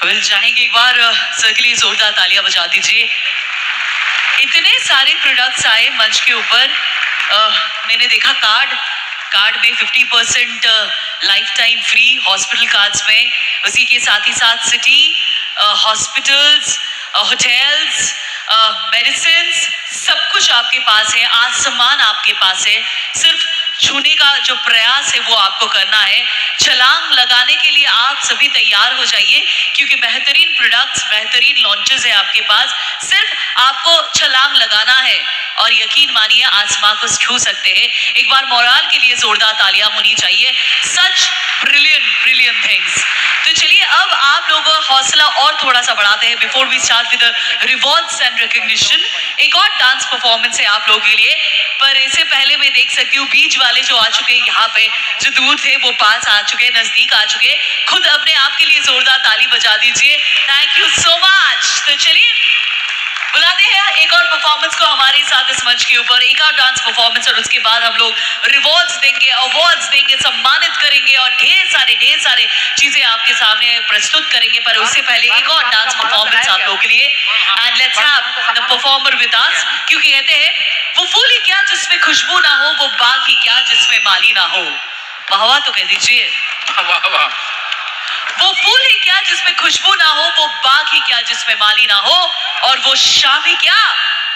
Well चाहेंगे एक बार sir के लिए जोरदार तालियां बजा दीजिए। इतने सारे प्रोडक्ट्स आए मंच के ऊपर। मैंने देखा कार्ड में 50% life time free hospital cards में, उसी के साथ ही साथ सिटी हॉस्पिटल्स होटल्स मेडिसिन सब कुछ आपके पास है। आज सम्मान आपके पास है, सिर्फ छूने का जो प्रयास है वो आपको करना है। छलांग लगाने के लिए आप सभी तैयार हो जाइए, क्योंकि बेहतरीन प्रोडक्ट्स बेहतरीन लॉन्चेस है आपके पास। सिर्फ आपको छलांग लगाना है और यकीन मानिए आसमां को छू सकते हैं। एक बार मोराल के लिए जोरदार तालियां होनी चाहिए। सच ब्रिलियंट थिंग्स। तो चलिए अब आप लोगों का हौसला और थोड़ा सा बढ़ाते हैं before we start with rewards and recognition. एक और डांस परफॉर्मेंस है आप लोगों के लिए, पर इससे पहले मैं देख सकती हूँ बीच वाले जो आ चुके हैं यहाँ पे, जो दूर थे वो पास आ चुके, नजदीक आ चुके। खुद अपने आप के लिए जोरदार ताली बजा दीजिए। Thank you so much. तो चलिए बुलाते हैं एक और परफॉर्मेंस को हमारे साथ इस मंच के ऊपर, एक और डांस परफॉर्मेंस, और उसके बाद हम लोग रिवॉर्ड्स देंगे, अवार्ड्स देंगे, सम्मानित करेंगे और ढेर सारे चीजें आपके सामने प्रस्तुत करेंगे। पर उससे पहले एक और डांस परफॉर्मेंस आप लोगों के लिए, and let's have the performer with us. क्योंकि कहते हैं वो फूल ही क्या जिसमें खुशबू ना हो, वो बाग ही क्या जिसमें माली ना हो। वाह वाह तो कह दीजिए। वाह वाह। वो फूल ही क्या जिसमें खुशबू ना हो, वो बाग ही क्या जिसमें माली ना हो, और वो शाम ही क्या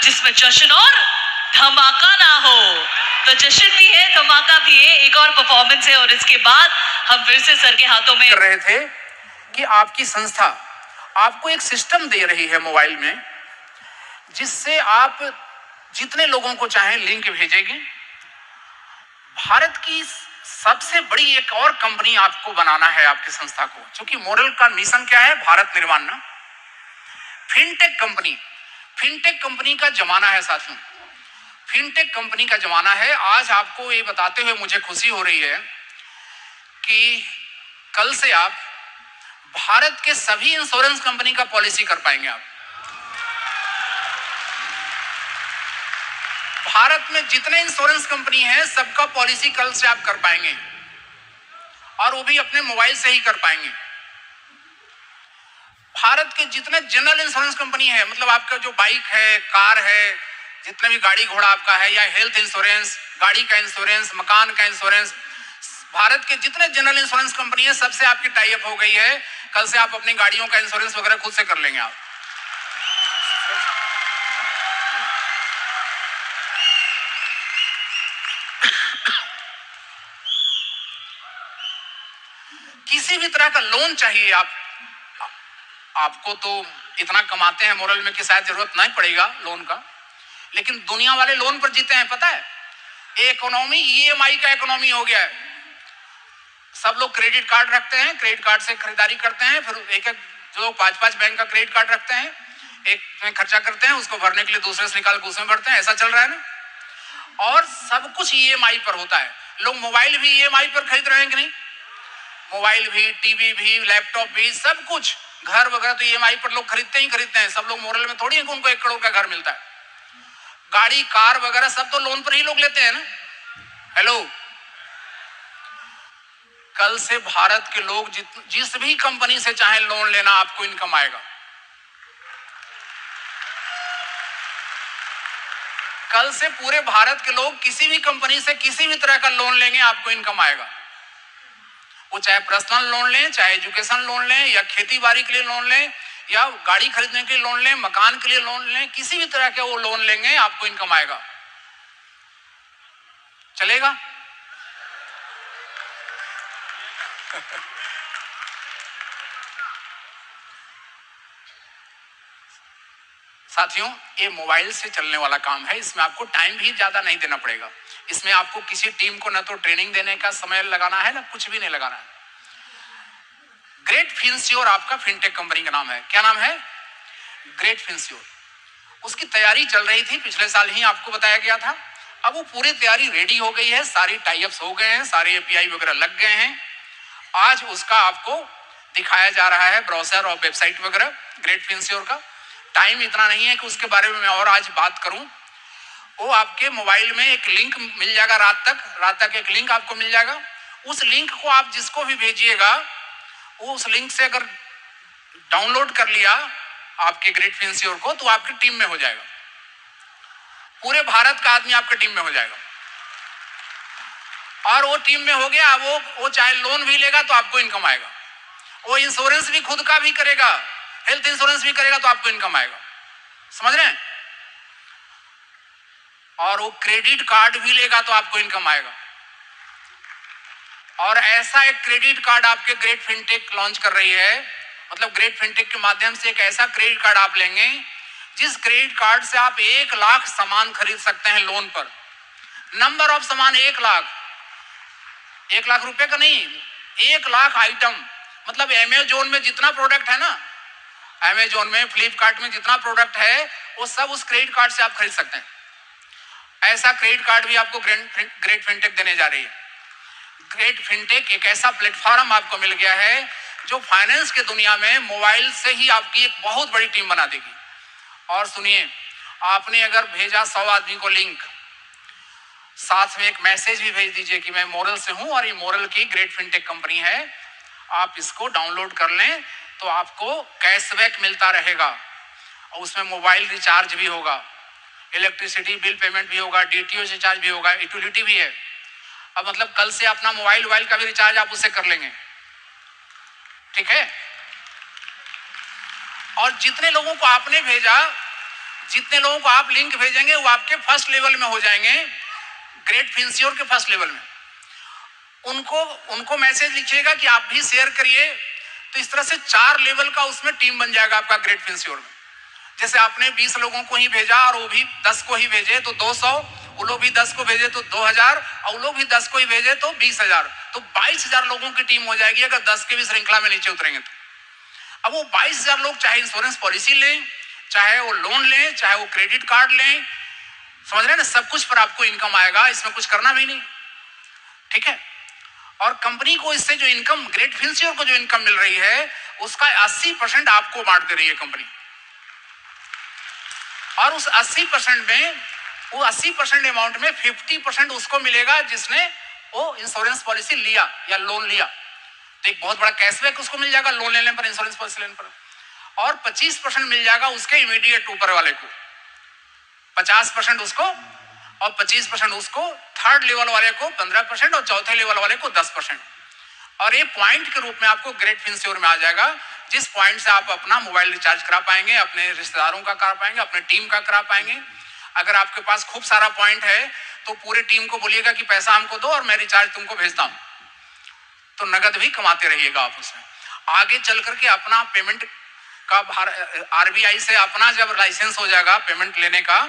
जिसमें जश्न और धमाका ना हो। तो जश्न भी है, धमाका भी है, एक और परफॉर्मेंस है, और इसके बाद हम फिर से सर के हाथों में कर रहे थे कि आपकी संस्था आपको एक सिस्टम दे रही है मोबाइल में, जिससे आप जितने लोगों को चाहें लिंक भेजेंगे। भारत की सबसे बड़ी एक और कंपनी आपको बनाना है, आपकी संस्था को, क्योंकि मॉडल का मिशन क्या है, भारत निर्माण ना। फिनटेक कंपनी का जमाना है साथियों, फिनटेक कंपनी का जमाना है। आज आपको ये बताते हुए मुझे खुशी हो रही है कि कल से आप भारत के सभी इंश्योरेंस कंपनी का पॉलिसी कर पाएंगे। आप भारत में जितने इंश्योरेंस कंपनी है सबका पॉलिसी कल से आप कर पाएंगे, और वो भी अपने मोबाइल से ही कर पाएंगे। भारत के जितने जनरल इंश्योरेंस कंपनी है, मतलब आपका जो बाइक है, कार है, जितने भी गाड़ी घोड़ा आपका है, या हेल्थ इंश्योरेंस, गाड़ी का इंश्योरेंस, मकान का इंश्योरेंस, भारत के जितने जनरल इंश्योरेंस कंपनी है सबसे आपकी टाई अप हो गई है। कल से आप अपनी गाड़ियों का इंश्योरेंस वगैरह खुद से कर लेंगे। आप किसी भी तरह का लोन चाहिए, आपको तो इतना कमाते हैं मोरल में कि शायद जरूरत नहीं पड़ेगा लोन का, लेकिन दुनिया वाले लोन पर जीते हैं। पता है, इकोनॉमी ईएमआई का इकोनॉमी हो गया है। सब लोग क्रेडिट कार्ड रखते हैं, क्रेडिट कार्ड से खरीदारी करते हैं, फिर एक जो 5-5 बैंक का क्रेडिट कार्ड रखते हैं, एक में खर्चा करते हैं, उसको भरने के लिए दूसरे से निकाल के उसमें भरते हैं। ऐसा चल रहा है ना। और सब कुछ ईएमआई पर होता है। लोग मोबाइल भी ईएमआई पर खरीद रहे हैं कि नहीं? मोबाइल भी, टीवी भी, लैपटॉप भी, सब कुछ, घर वगैरह तो ईएमआई पर लोग खरीदते हैं। सब लोग मोरल में थोड़ी है कि उनको 1 करोड़ का घर मिलता है। गाड़ी, कार वगैरह सब तो लोन पर ही लोग लेते हैं ना। हेलो, कल से भारत के लोग जिस भी कंपनी से चाहे लोन लेना, आपको इनकम आएगा। कल से पूरे भारत के लोग किसी भी कंपनी से किसी भी तरह का लोन लेंगे, आपको इनकम आएगा। वो चाहे पर्सनल लोन लें, चाहे एजुकेशन लोन लें, या खेती बाड़ी के लिए लोन लें, या गाड़ी खरीदने के लिए लोन लें, मकान के लिए लोन लें, किसी भी तरह के वो लोन लेंगे, आपको इनकम आएगा। चलेगा? साथियों, ये मोबाइल से चलने वाला काम है। इसमें आपको टाइम भी ज्यादा नहीं देना पड़ेगा। इसमें आपको किसी टीम को ना तो ट्रेनिंग देने का समय लगाना है, ना कुछ भी नहीं लगाना है। ग्रेट फिनश्योर आपका फिनटेक कंपनी का नाम है। क्या नाम है? ग्रेट फिनश्योर। उसकी तैयारी चल रही थी, पिछले साल ही आपको बताया गया था। अब वो पूरी तैयारी रेडी हो गई है, सारी टाई अप्स हो गए हैं, सारे एपीआई वगैरह लग गए हैं। आज उसका आपको दिखाया जा रहा है ब्राउज़र और वेबसाइट वगैरह ग्रेट फिनश्योर का। टाइम इतना नहीं है कि उसके बारे में मैं और आज बात करूं। वो आपके मोबाइल में एक लिंक मिल जाएगा, रात तक एक लिंक आपको मिल जाएगा। उस लिंक को आप जिसको भी भेजिएगा, वो उस लिंक से अगर डाउनलोड कर लिया आपके ग्रेट फिनश्योर को, तो आपकी टीम में हो जाएगा, पूरे भारत का आदमी आपके टीम में हो जाएगा। और वो टीम में हो गया, वो चाहे लोन भी लेगा तो आपको इनकम आएगा, वो इंश्योरेंस भी खुद का भी करेगा, हेल्थ इंश्योरेंस भी करेगा तो आपको इनकम आएगा, समझ रहे हैं? और वो क्रेडिट कार्ड भी लेगा तो आपको इनकम आएगा। और ऐसा एक क्रेडिट कार्ड आपके ग्रेट फिनटेक लॉन्च कर रही है, मतलब ग्रेट फिनटेक के माध्यम से एक ऐसा क्रेडिट कार्ड आप लेंगे जिस क्रेडिट कार्ड से आप 1 लाख सामान खरीद सकते हैं लोन पर। नंबर ऑफ सामान 1 लाख, 1 लाख रुपए का नहीं, 1 लाख आइटम। मतलब अमेजोन में जितना प्रोडक्ट है ना, अमेजोन में, फ्लिपकार्ट में जितना प्रोडक्ट है वो सब उस क्रेडिट कार्ड से आप खरीद सकते हैं। ऐसा क्रेडिट कार्ड भी आपको ग्रेट फिनटेक देने जा रही है। ग्रेट फिनटेक एक ऐसा प्लेटफॉर्म आपको मिल गया है जो फाइनेंस के दुनिया में मोबाइल से ही आपकी एक बहुत बड़ी टीम बना देगी। और सुनिए, आपने अगर भेजा 100 आदमी को लिंक, साथ में एक मैसेज भी भेज दीजिए कि मैं मोरल से हूं और ये मोरल की ग्रेट फिनटेक कंपनी है, आप इसको डाउनलोड कर लें तो आपको कैशबैक मिलता रहेगा। और उसमें मोबाइल रिचार्ज भी होगा, इलेक्ट्रिसिटी बिल पेमेंट भी होगा, डीटीएच रिचार्ज भी होगा, यूटिलिटी भी है। अब मतलब कल से अपना मोबाइल का भी रिचार्ज आप उससे कर लेंगे, ठीक है? और जितने लोगों को आपने भेजा, जितने लोगों को आप लिंक भेजेंगे वो आपके फर्स्ट लेवल में हो जाएंगे, ग्रेट फिनश्योर के फर्स्ट लेवल में। उनको मैसेज लिखिएगा कि आप भी शेयर करिए, तो इस तरह से 4 लेवल का उसमें टीम बन जाएगा आपका ग्रेट फिनश्योर में। जैसे आपने 20 लोगों को ही भेजा और वो भी 10 को ही भेजे तो 200, वो लोग भी 10 को भेजे तो 2000, और वो लोग भी 10 को ही भेजे तो 20,000, तो 22,000 लोगों की टीम हो जाएगी अगर 10 के भी श्रृंखला में नीचे उतरेंगे तो। अब वो 22,000 लोग चाहे इंश्योरेंस पॉलिसी लें, चाहे वो लोन लें, चाहे वो क्रेडिट कार्ड लें, समझ रहे हैं ना, सब कुछ पर आपको इनकम आएगा, इसमें कुछ करना भी नहीं, ठीक है? और कंपनी को इससे जो इनकम, ग्रेट फिनश्योर को जो इनकम मिल रही है उसका 80% आपको बांट दे रही है कंपनी। और उस 80% में, वो 80% अमाउंट में 50% उसको मिलेगा जिसने वो इंश्योरेंस पॉलिसी लिया या लोन लिया, तो एक बहुत बड़ा कैशबैक उसको मिल जाएगा लोन लेने पर, इंश्योरेंस पॉलिसी लेने पर। और 25% मिल जाएगा उसके इमीडिएट ऊपर वाले को, 50% उसको, और 25% उसको, थर्ड लेवल वाले को 15%, और चौथे लेवल वाले को 10%। और ये पॉइंट के रूप में आपको ग्रेट फिनश्योर में आ जाएगा, जिस पॉइंट से आप अपना मोबाइल रिचार्ज करा पाएंगे, अपने रिश्तेदारों का करा पाएंगे, अपने टीम का करा पाएंगे। अगर आपके पास खूब सारा पॉइंट है तो पूरे टीम को बोलिएगा कि पैसा हमको दो और मैं रिचार्ज तुमको भेजता हूं, तो नगद भी कमाते रहिएगा आप उसमें। आगे चल करके अपना पेमेंट का, आरबीआई से अपना जब लाइसेंस हो जाएगा पेमेंट लेने का,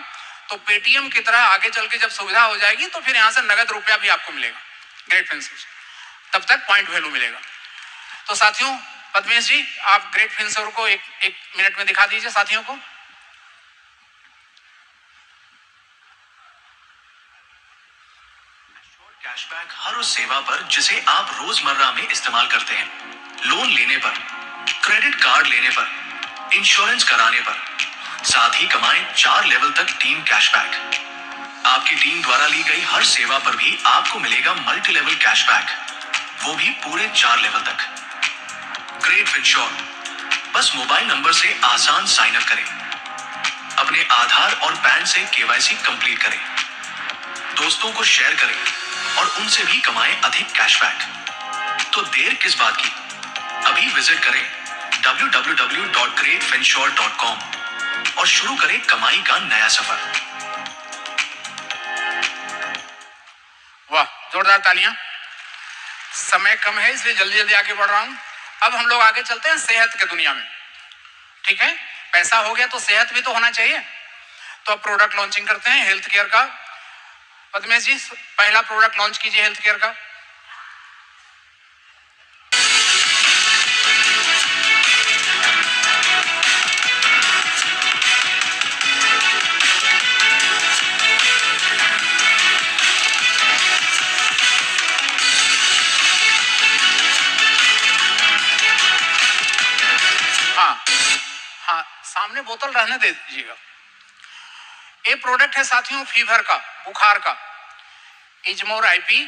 तो पेटीएम की तरह आगे चल के जब सुविधा हो जाएगी तो फिर यहां से नगद रुपया भी आपको मिलेगा ग्रेट फिनश्योर, तब तक पॉइंट वैल्यू मिलेगा। तो साथियों, पद्मेश जी आप ग्रेट फिनश्योर को एक मिनट में दिखा दीजिए साथियों को। कैशबैक हर उस सेवा पर जिसे आप रोजमर्रा में इस्तेमाल करते हैं। लोन लेने पर, क्रेडिट कार्ड लेने पर, इंश्योरेंस कराने पर, साथ ही कमाएं 4 लेवल तक टीम कैशबैक। आपकी टीम द्वारा ली गई हर सेवा पर भी आपको मिलेगा मल्टी लेवल कैशबैक, वो भी पूरे 4 लेवल तक। ग्रेट फिनश्योर, बस मोबाइल नंबर से आसान साइन अप करें, अपने आधार और पैन से केवाईसी कंप्लीट करें, दोस्तों को शेयर करें और उनसे भी कमाएं अधिक कैशबैक। तो देर किस बात की, अभी विजिट करें www.greatfinsure.com और शुरू करें कमाई का नया सफर। वाह, जोरदार तालियां। समय कम है इसलिए जल्दी जल्दी आगे बढ़ रहा हूं। अब हम लोग आगे चलते हैं सेहत के दुनिया में, ठीक है? पैसा हो गया तो सेहत भी तो होना चाहिए, तो अब प्रोडक्ट लॉन्चिंग करते हैं हेल्थ केयर का। पद्मेश जी पहला प्रोडक्ट लॉन्च कीजिए हेल्थ केयर का। हाँ, सामने बोतल रहने दे दीजिएगा। ये प्रोडक्ट है साथियों फीवर का, बुखार का, इजमोर आईपी।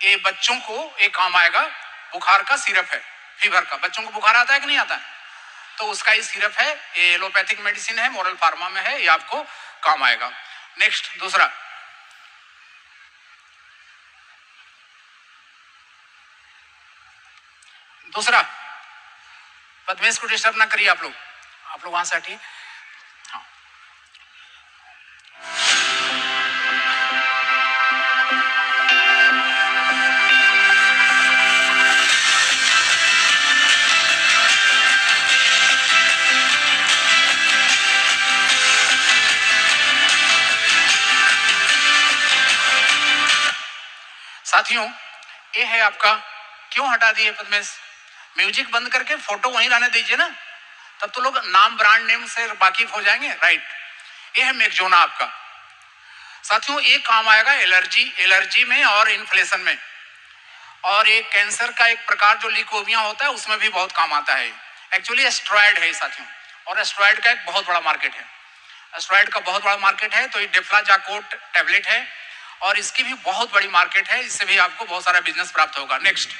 ये बच्चों को ये काम आएगा, बुखार का सिरप है, फीवर का। बच्चों को बुखार आता है कि नहीं आता है? तो उसका ही सिरप है, ये एलोपैथिक मेडिसिन है, मोरल फार्मा में है, ये आपको काम आएगा। नेक्स्ट दूसरा, पद्मेश को डिस्टर्ब ना करिए आप लोग वहां से हटिए। हाँ। साथियों, ये है आपका, क्यों हटा दिए पद्मेश? म्यूजिक बंद करके फोटो वहीं रहने दीजिए ना, तब तो लोग नाम, ब्रांड नेम से वाकिफ हो जाएंगे, राइट। ये है मेकजोना आपका। साथियों, ये काम आएगा एलर्जी में और इन्फ्लेशन में, और एक कैंसर का एक प्रकार जो ल्यूकेमिया होता है उसमें भी बहुत काम आता है। एक्चुअली एस्ट्रॉयड है साथियों, और एस्ट्रॉयड का एक बहुत बड़ा मार्केट है, एस्ट्रॉयड का बहुत बड़ा मार्केट है। तो ये डेफ्लाजाकोट टैबलेट है और इसकी भी बहुत बड़ी मार्केट है, इससे भी आपको बहुत सारा बिजनेस प्राप्त होगा। नेक्स्ट,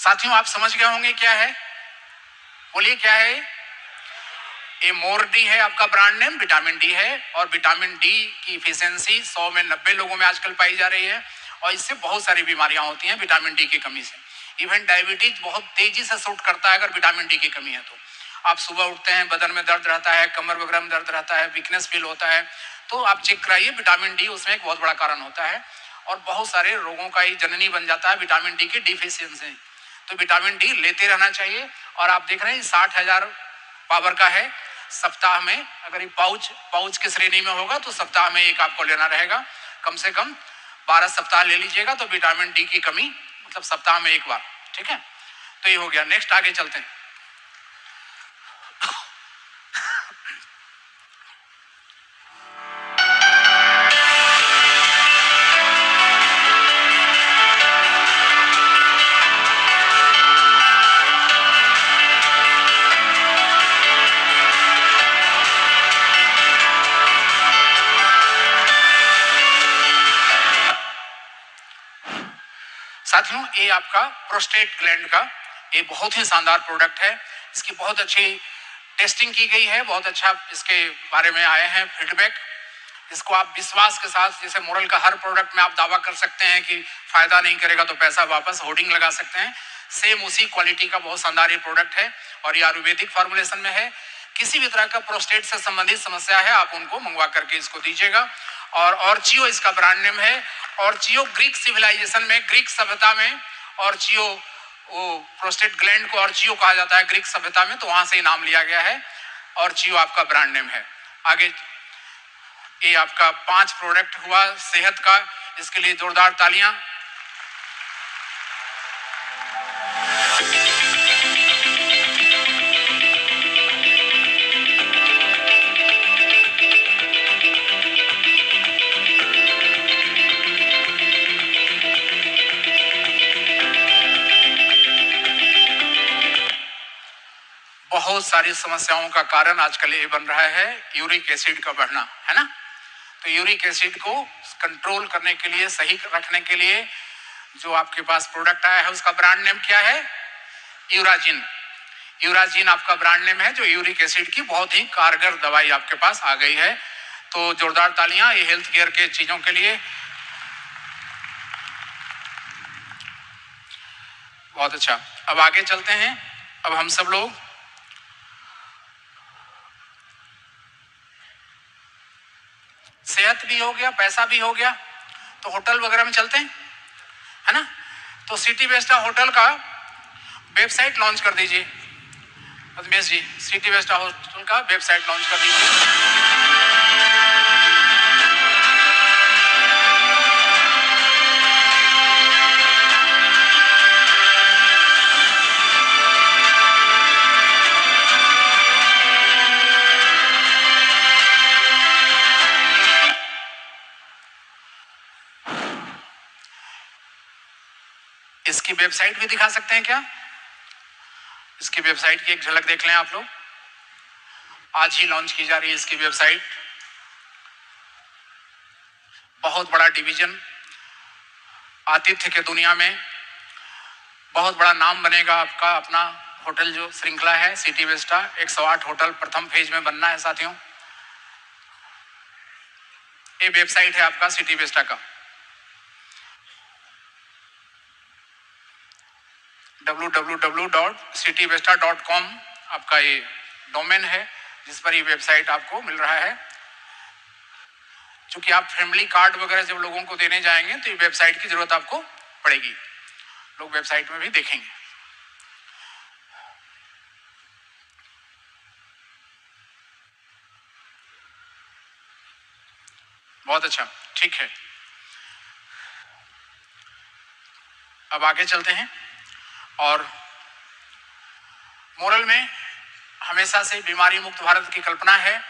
साथियों आप समझ गए होंगे क्या है, बोलिए क्या है? ये मोर डी है आपका ब्रांड नेम, विटामिन डी है, और विटामिन डी की इफिशियंसी 100 में 90 लोगों में आजकल पाई जा रही है, और इससे बहुत सारी बीमारियां होती हैं विटामिन डी की कमी से। इवन डायबिटीज बहुत तेजी से सूट करता है अगर विटामिन डी की कमी है तो। आप सुबह उठते हैं, बदन में दर्द रहता है, कमर वगैरह में दर्द रहता है, वीकनेस फील होता है, तो आप चेक कराइए, विटामिन डी उसमें एक बहुत बड़ा कारण होता है, और बहुत सारे रोगों का ही जननी बन जाता है विटामिन डी की डिफिशियंसी। तो विटामिन डी लेते रहना चाहिए। और आप देख रहे हैं 60,000 पावर का है, सप्ताह में अगर ये पाउच की श्रेणी में होगा तो सप्ताह में एक आपको लेना रहेगा, कम से कम 12 सप्ताह ले लीजिएगा, तो विटामिन डी की कमी मतलब सप्ताह में एक बार, ठीक है। तो ये हो गया। नेक्स्ट आगे चलते हैं। साथियों, ये आपका प्रोस्टेट ग्लैंड का ये बहुत ही शानदार प्रोडक्ट है, इसकी बहुत अच्छी टेस्टिंग की गई है, बहुत अच्छा इसके बारे में आए हैं फीडबैक। इसको आप विश्वास के साथ, जैसे मोरल का हर प्रोडक्ट में आप दावा कर सकते हैं कि फायदा नहीं करेगा तो पैसा वापस, होर्डिंग लगा सकते हैं, सेम उसी क्वालिटी का बहुत शानदार ये प्रोडक्ट है, और ये आयुर्वेदिक फॉर्मुलेशन में है। किसी भी तरह का प्रोस्टेट से संबंधित समस्या है आप उनको मंगवा करके इसको दीजिएगा। और ऑर्चियो इसका ब्रांड नेम है। ऑर्चियो ग्रीक सिविलाइजेशन में, ग्रीक सभ्यता में ऑर्चियो, वो प्रोस्टेट ग्लैंड को ऑर्चियो कहा जाता है ग्रीक सभ्यता में, तो वहां से नाम लिया गया है। ऑर्चियो आपका ब्रांड नेम है। आगे ये आपका 5 प्रोडक्ट हुआ सेहत का, इसके लिए जोरदार तालियां। बहुत सारी समस्याओं का कारण आजकल ये बन रहा है यूरिक एसिड का बढ़ना, है ना। तो यूरिक एसिड को कंट्रोल करने के लिए, सही रखने के लिए जो आपके पास प्रोडक्ट आया है उसका ब्रांड नेम क्या है? यूराजिन। यूराजिन आपका ब्रांड नेम है, जो यूरिक एसिड की बहुत ही कारगर दवाई आपके पास आ गई है। तो जोरदार तालियां ये हेल्थ केयर के चीजों के लिए। बहुत अच्छा, अब आगे चलते हैं। अब हम सब लोग सेहत भी हो गया, पैसा भी हो गया, तो होटल वगैरह में चलते हैं, है ना। तो सिटी वेस्टा होटल का वेबसाइट लॉन्च कर दीजिए Ramesh ji, city vesta hotel का वेबसाइट लॉन्च कर दीजिए। इसकी वेबसाइट भी दिखा सकते हैं क्या? इसकी वेबसाइट की एक झलक देख लें आप लोग। आज ही लॉन्च की जा रही है इसकी वेबसाइट। बहुत बड़ा डिवीजन, आतिथ्य के दुनिया में बहुत बड़ा नाम बनेगा आपका। अपना होटल जो श्रृंखला है सिटी वेस्टा, 108 होटल प्रथम फेज में बनना है साथियों। ये वेबसाइट है आपका सिटी वेस्टा का, www.citywesta.com आपका ये डोमेन है जिस पर ये वेबसाइट आपको मिल रहा है। क्योंकि आप फैमिली कार्ड वगैरह जब लोगों को देने जाएंगे तो ये वेबसाइट की जरूरत आपको पड़ेगी। लोग वेबसाइट में भी देखेंगे। बहुत अच्छा, ठीक है। अब आगे चलते हैं। और मोरल में हमेशा से बीमारी मुक्त भारत की कल्पना है,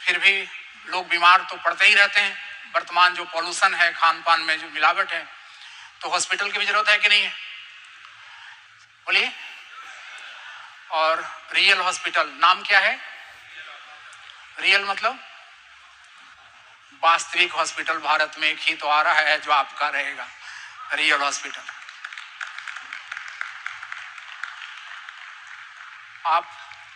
फिर भी लोग बीमार तो पड़ते ही रहते हैं। वर्तमान जो पॉल्यूशन है, खान पान में जो मिलावट है, तो हॉस्पिटल की भी जरूरत है कि नहीं है? बोलिए। और रियल हॉस्पिटल, नाम क्या है? रियल मतलब वास्तविक हॉस्पिटल भारत में एक ही तो आ रहा है जो आपका रहेगा, रियल हॉस्पिटल। आप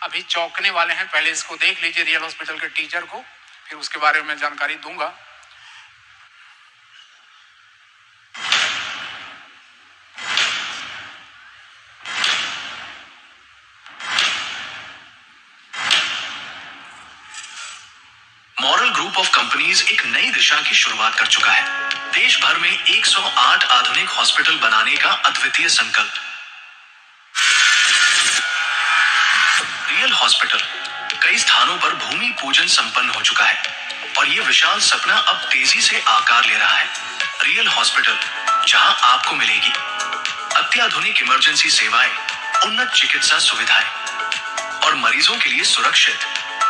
अभी चौंकने वाले हैं, पहले इसको देख लीजिए रियल हॉस्पिटल के टीचर को, फिर उसके बारे में जानकारी दूंगा। मॉरल ग्रुप ऑफ कंपनीज एक नई दिशा की शुरुआत कर चुका है। देश भर में 108 आधुनिक हॉस्पिटल बनाने का अद्वितीय संकल्प। रियल हॉस्पिटल कई स्थानों पर भूमि पूजन संपन्न हो चुका है और ये विशाल सपना अब तेजी से आकार ले रहा है। रियल हॉस्पिटल, जहां आपको मिलेगी अत्याधुनिक इमरजेंसी सेवाएं, उन्नत चिकित्सा सुविधाएं और मरीजों के लिए सुरक्षित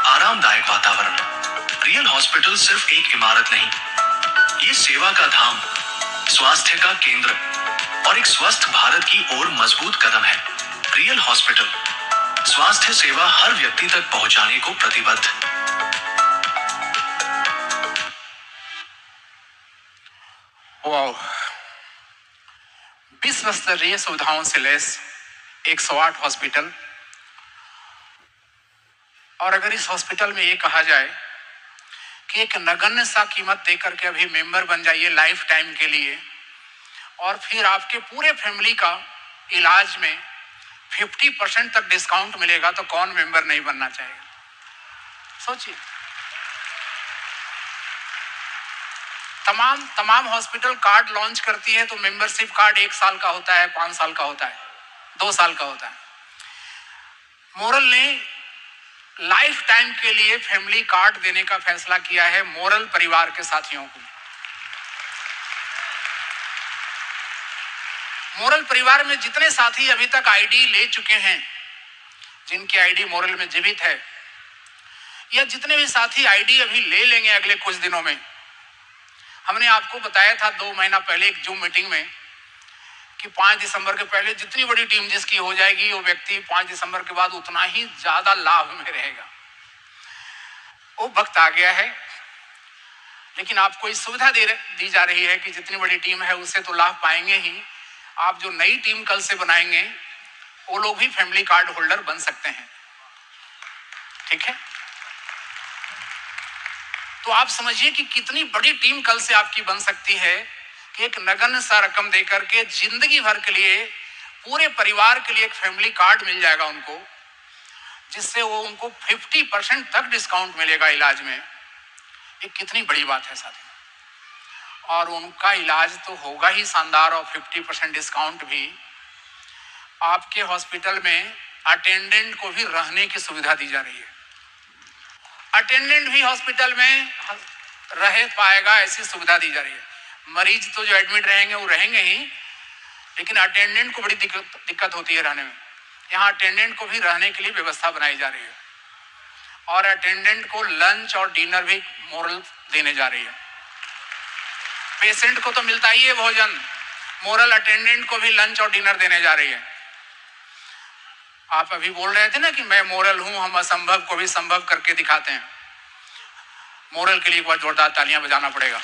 आरामदायक वातावरण। रियल हॉस्पिटल सिर्फ एक इमारत नहीं, ये सेवा का धाम, स्वास्थ्य का केंद्र और एक स्वस्थ भारत की ओर मजबूत कदम है। रियल हॉस्पिटल, स्वास्थ्य सेवा हर व्यक्ति तक पहुंचाने को प्रतिबद्ध। वाह, विश्व स्तरीय सुविधाओं से लैस 108 हॉस्पिटल। और अगर इस हॉस्पिटल में ये कहा जाए कि एक नगण्य सा कीमत देकर के अभी मेंबर बन जाइए लाइफ टाइम के लिए, और फिर आपके पूरे फैमिली का इलाज में 50% तक डिस्काउंट मिलेगा, तो कौन मेंबर नहीं बनना चाहेगा? सोचिए। तमाम हॉस्पिटल कार्ड लॉन्च करती है तो मेंबरशिप कार्ड 1 साल का होता है, 5 साल का होता है, 2 साल का होता है। मोरल ने लाइफ टाइम के लिए फैमिली कार्ड देने का फैसला किया है मोरल परिवार के साथियों को। मोरल परिवार में जितने साथी अभी तक आईडी ले चुके हैं, जिनकी आईडी मोरल में जीवित है, या जितने भी साथी आईडी अभी ले लेंगे अगले कुछ दिनों में, हमने आपको बताया था 2 महीना पहले एक जूम मीटिंग में कि 5 दिसंबर के पहले जितनी बड़ी टीम जिसकी हो जाएगी, वो व्यक्ति 5 दिसंबर के बाद उतना ही ज्यादा लाभ में रहेगा। वो वक्त आ गया है, लेकिन आपको इस सुविधा दी जा रही है कि जितनी बड़ी टीम है उससे तो लाभ पाएंगे ही, आप जो नई टीम कल से बनाएंगे वो लोग भी फैमिली कार्ड होल्डर बन सकते हैं। ठीक है? तो आप समझिए कि कितनी बड़ी टीम कल से आपकी बन सकती है कि एक नगण्य सा रकम देकर के जिंदगी भर के लिए पूरे परिवार के लिए एक फैमिली कार्ड मिल जाएगा उनको, जिससे वो उनको 50% तक डिस्काउंट मिलेगा इलाज में। ये कितनी बड़ी बात है साथियों। और उनका इलाज तो होगा ही शानदार, और 50% डिस्काउंट भी। आपके हॉस्पिटल में अटेंडेंट को भी रहने की सुविधा दी जा रही है। अटेंडेंट भी हॉस्पिटल में रह पाएगा, ऐसी सुविधा दी जा रही है। मरीज तो जो एडमिट रहेंगे वो रहेंगे ही, लेकिन अटेंडेंट को बड़ी दिक्कत होती है रहने में। यहाँ अटेंडेंट को भी रहने के लिए व्यवस्था बनाई जा रही है, और अटेंडेंट को लंच और डिनर भी मोरल देने जा रही है। पेशेंट को तो मिलता ही है भोजन, मोरल अटेंडेंट को भी लंच और डिनर देने जा रही है। आप अभी बोल रहे थे ना कि मैं मोरल हूं, हम असंभव को भी संभव करके दिखाते हैं। मोरल के लिए एक बार जोरदार तालियां बजाना पड़ेगा।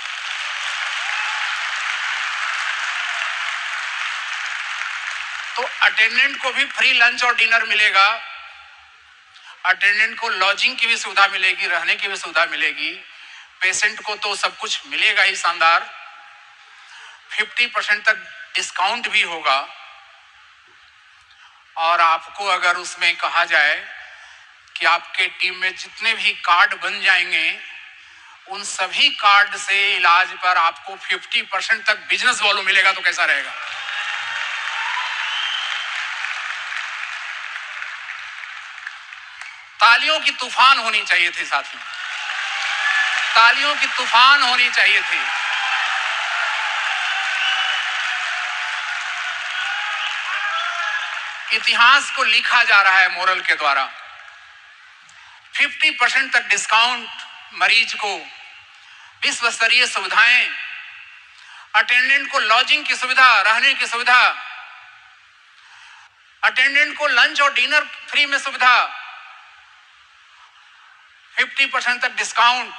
तो अटेंडेंट को भी फ्री लंच और डिनर मिलेगा, अटेंडेंट को लॉजिंग की भी सुविधा मिलेगी, रहने की भी सुविधा मिलेगी, पेशेंट को तो सब कुछ मिलेगा ही शानदार, 50% तक डिस्काउंट भी होगा। और आपको अगर उसमें कहा जाए कि आपके टीम में जितने भी कार्ड बन जाएंगे उन सभी कार्ड से इलाज पर आपको 50% तक बिजनेस वॉल्यूम मिलेगा, तो कैसा रहेगा? तालियों की तूफान होनी चाहिए थी साथियों, तालियों की तूफान होनी चाहिए थी। इतिहास को लिखा जा रहा है मोरल के द्वारा। 50% तक डिस्काउंट, मरीज को विश्व स्तरीय सुविधाएं, अटेंडेंट को लॉजिंग की सुविधा, रहने की सुविधा, अटेंडेंट को लंच और डिनर फ्री में सुविधा, 50% तक डिस्काउंट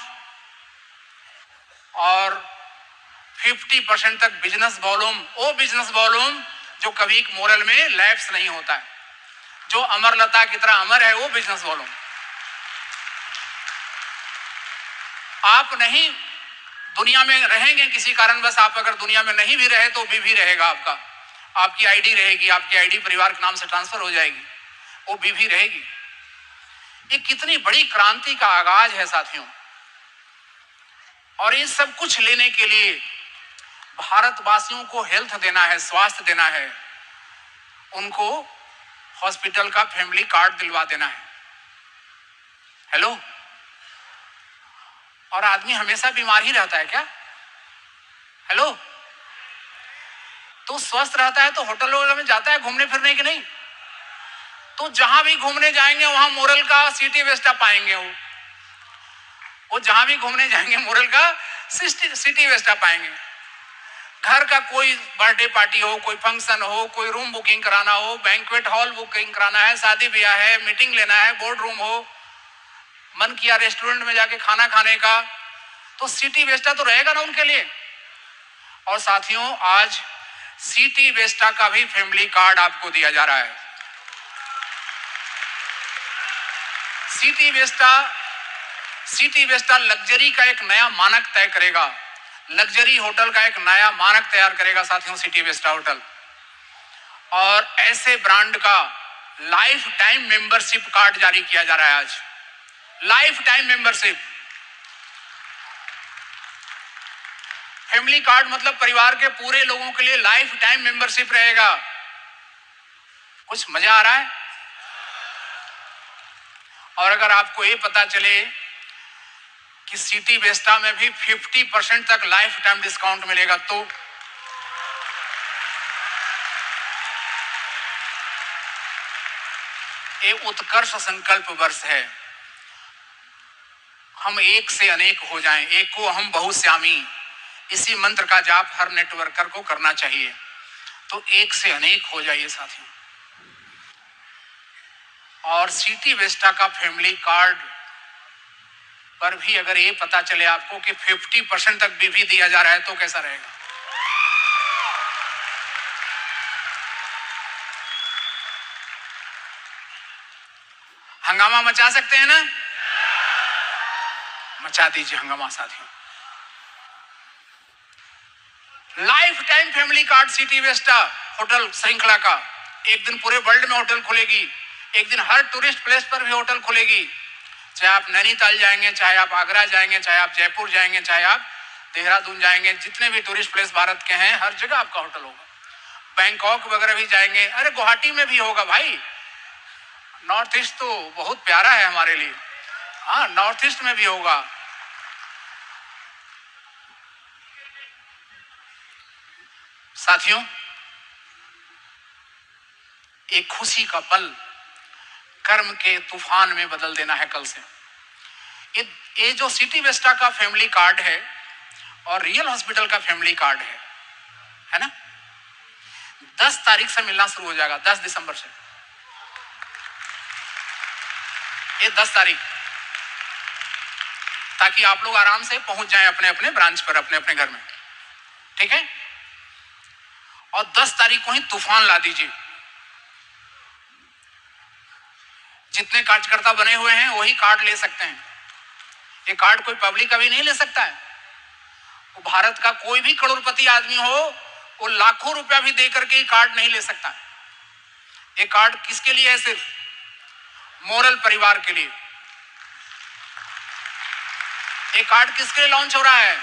और 50% तक बिजनेस वॉल्यूम। वो बिजनेस वॉल्यूम जो कभी मोरल में लैप्स नहीं होता है, जो अमरलता की तरह अमर है, वो बिजनेस वॉल्यूम। आप नहीं दुनिया में रहेंगे किसी कारणवश, आप अगर दुनिया में नहीं भी रहे तो भी रहेगा आपका, आपकी आईडी रहेगी, आपकी आईडी परिवार के नाम से ट्रांसफर हो जाएगी, वो भी रहेगी। ये कितनी बड़ी क्रांति का आगाज है साथियों। और ये सब कुछ लेने के लिए भारतवासियों को हेल्थ देना है, स्वास्थ्य देना है, उनको हॉस्पिटल का फैमिली कार्ड दिलवा देना है। हेलो, और आदमी हमेशा बीमार ही रहता है क्या? हेलो, तो स्वस्थ रहता है तो होटल वगैरह में जाता है घूमने फिरने की नहीं? तो जहां भी घूमने जाएंगे वहां मोरल का सिटी वेस्टा पाएंगे। वो जहां भी घूमने जाएंगे मोरल का सिटी वेस्टा पाएंगे। घर का कोई बर्थडे पार्टी हो, कोई फंक्शन हो, कोई रूम बुकिंग कराना हो, बैंक्वेट हॉल बुकिंग कराना है, शादी ब्याह है, मीटिंग लेना है, बोर्ड रूम हो, मन किया रेस्टोरेंट में जाके खाना खाने का, तो सिटी वेस्टा तो रहेगा ना उनके लिए। और साथियों, आज सिटी वेस्टा का भी फैमिली कार्ड आपको दिया जा रहा है। सिटी वेस्टा लग्जरी का एक नया मानक तय करेगा, लग्जरी होटल का एक नया मानक तैयार करेगा साथियों, सिटी वेस्टा होटल। और ऐसे ब्रांड का लाइफ टाइम मेंबरशिप कार्ड जारी किया जा रहा है आज। Life time membership, family card मतलब परिवार के पूरे लोगों के लिए लाइफ टाइम मेंबरशिप रहेगा। कुछ मजा आ रहा है? और अगर आपको ये पता चले कि सिटी वेस्टा में भी 50% तक लाइफ टाइम डिस्काउंट मिलेगा, तो ये उत्कर्ष संकल्प वर्ष है। हम एक से अनेक हो जाएं, एक को हम बहुश्यामी, इसी मंत्र का जाप हर नेटवर्कर को करना चाहिए। तो एक से अनेक हो जाइए साथियों। और सिटी वेस्टा का फैमिली कार्ड पर भी अगर ये पता चले आपको कि 50% तक भी दिया जा रहा है, तो कैसा रहेगा? हंगामा मचा सकते हैं ना? मचा दीजिए हंगामा साथियों। Life time family card city vesta hotel श्रृंखला का, एक दिन पूरे वर्ल्ड में होटल खुलेगी, एक दिन हर टूरिस्ट प्लेस पर भी होटल खुलेगी। चाहे आप नैनीताल जाएंगे, चाहे आप आगरा जाएंगे, चाहे आप जयपुर जाएंगे, चाहे आप देहरादून जाएंगे, जितने भी टूरिस्ट प्लेस भारत के हैं हर जगह आपका होटल होगा। बैंकॉक वगैरह भी जाएंगे, अरे गुवाहाटी में भी होगा भाई। नॉर्थ ईस्ट तो बहुत प्यारा है हमारे लिए, हाँ, नॉर्थ ईस्ट में भी होगा। साथियों, एक खुशी का पल कर्म के तूफान में बदल देना है कल से। ये जो सिटी वेस्टा का फैमिली कार्ड है और रियल हॉस्पिटल का फैमिली कार्ड है ना, 10 तारीख से मिलना शुरू हो जाएगा, 10 दिसंबर से। ये 10 तारीख, ताकि आप लोग आराम से पहुंच जाएं अपने अपने ब्रांच पर, अपने अपने घर में, ठीक है। और 10 तारीख को ही तूफान ला दीजिए। जितने कार्यकर्ता बने हुए हैं वही कार्ड ले सकते हैं। ये कार्ड कोई पब्लिक अभी नहीं ले सकता है। वो भारत का कोई भी करोड़पति आदमी हो, वो लाखों रुपया भी दे करके ये कार्ड नहीं ले सकता। ये कार्ड किसके लिए है? सिर्फ मोरल परिवार के लिए। ये कार्ड किसके लिए लॉन्च हो रहा है?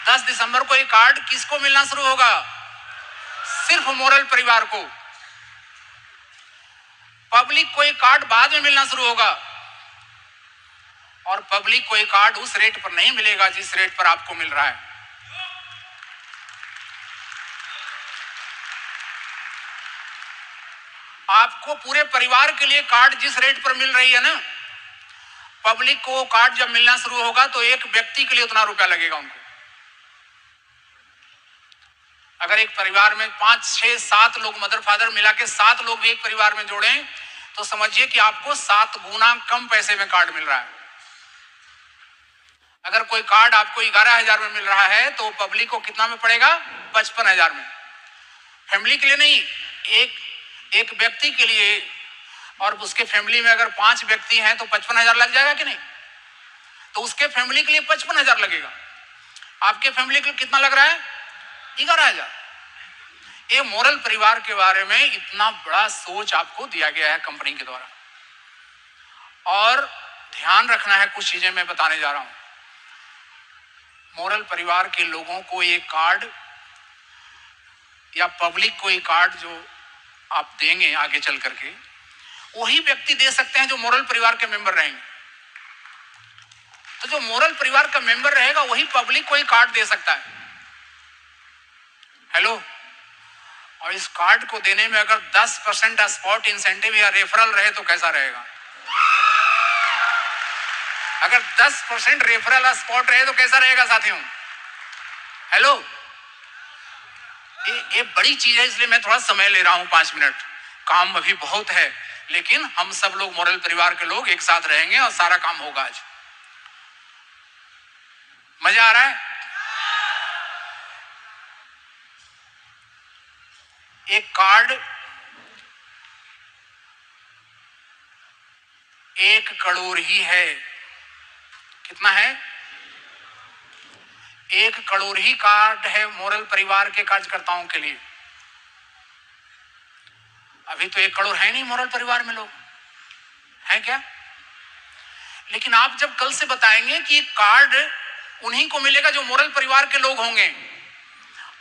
10 दिसंबर को ये कार्ड किसको मिलना शुरू होगा? सिर्फ मोरल परिवार को। पब्लिक को ये कार्ड बाद में मिलना शुरू होगा, और पब्लिक को ये कार्ड उस रेट पर नहीं मिलेगा जिस रेट पर आपको मिल रहा है। आपको पूरे परिवार के लिए कार्ड जिस रेट पर मिल रही है ना, पब्लिक को कार्ड जब मिलना शुरू होगा तो एक व्यक्ति के लिए उतना रुपया लगेगा उनको। अगर एक परिवार में 5, 6, 7 लोग, मदर फादर मिला के 7 लोग भी एक परिवार में जोड़ें, तो समझिए कि आपको 7 गुना कम पैसे में कार्ड मिल रहा है। अगर कोई कार्ड आपको 11,000 में मिल रहा है तो पब्लिक को कितना में पड़ेगा? 55,000 में। फैमिली के लिए नहीं, एक व्यक्ति के लिए। और उसके फैमिली में अगर 5 व्यक्ति हैं तो 55,000 लग जाएगा कि नहीं? तो उसके फैमिली के लिए 55,000 लगेगा। आपके फैमिली के लिए कितना लग रहा है? 11,000। ये मोरल परिवार के बारे में इतना बड़ा सोच आपको दिया गया है कंपनी के द्वारा। और ध्यान रखना है, कुछ चीजें मैं बताने जा रहा हूं। मोरल परिवार के लोगों को ये कार्ड, या पब्लिक को ये कार्ड जो आप देंगे आगे चल करके, वही व्यक्ति दे सकते हैं जो मोरल परिवार के मेंबर रहेंगे। तो जो मोरल परिवार का मेंबर रहेगा वही पब्लिक को ये कार्ड दे सकता है। हेलो। और इस कार्ड को देने में अगर 10% स्पॉट इंसेंटिव या रेफरल रहे तो कैसा रहेगा? अगर 10% रेफरल स्पॉट रहे तो कैसा रहेगा साथियों? हेलो। ये बड़ी चीज है, इसलिए मैं थोड़ा समय ले रहा हूं, 5 मिनट। काम अभी बहुत है, लेकिन हम सब लोग मोरल परिवार के लोग एक साथ रहेंगे और सारा काम होगा आज। मजा आ रहा है? एक कार्ड 1 करोड़ ही है। कितना है? 1 करोड़ ही कार्ड है मोरल परिवार के कार्यकर्ताओं के लिए। अभी तो 1 करोड़ है नहीं मोरल परिवार में लोग, हैं क्या? लेकिन आप जब कल से बताएंगे कि कार्ड उन्हीं को मिलेगा जो मोरल परिवार के लोग होंगे,